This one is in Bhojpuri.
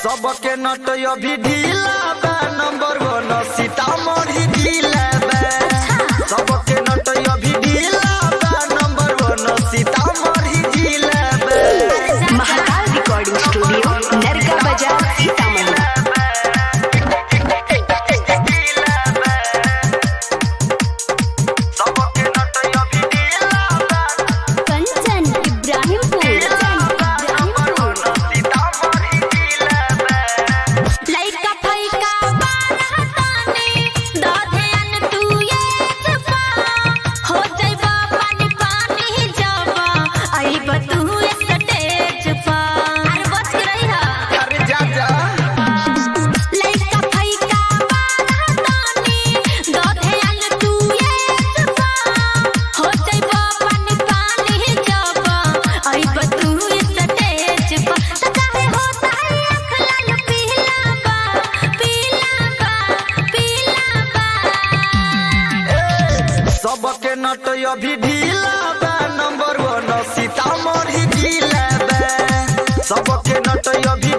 सबके नट अभी ढीला बा, नंबर 1 सीतामढ़ी जिला बा। सबके नट अभी ढीला बा, नंबर 1 सीतामढ़ी जिला बा। महाकाल रिकॉर्डिंग स्टूडियो नरका बाजार सीतामढ़ी। सबके नट अभी ढीला बा, नंबर 1 सीतामढ़ी जिला बा। सबके नट अभी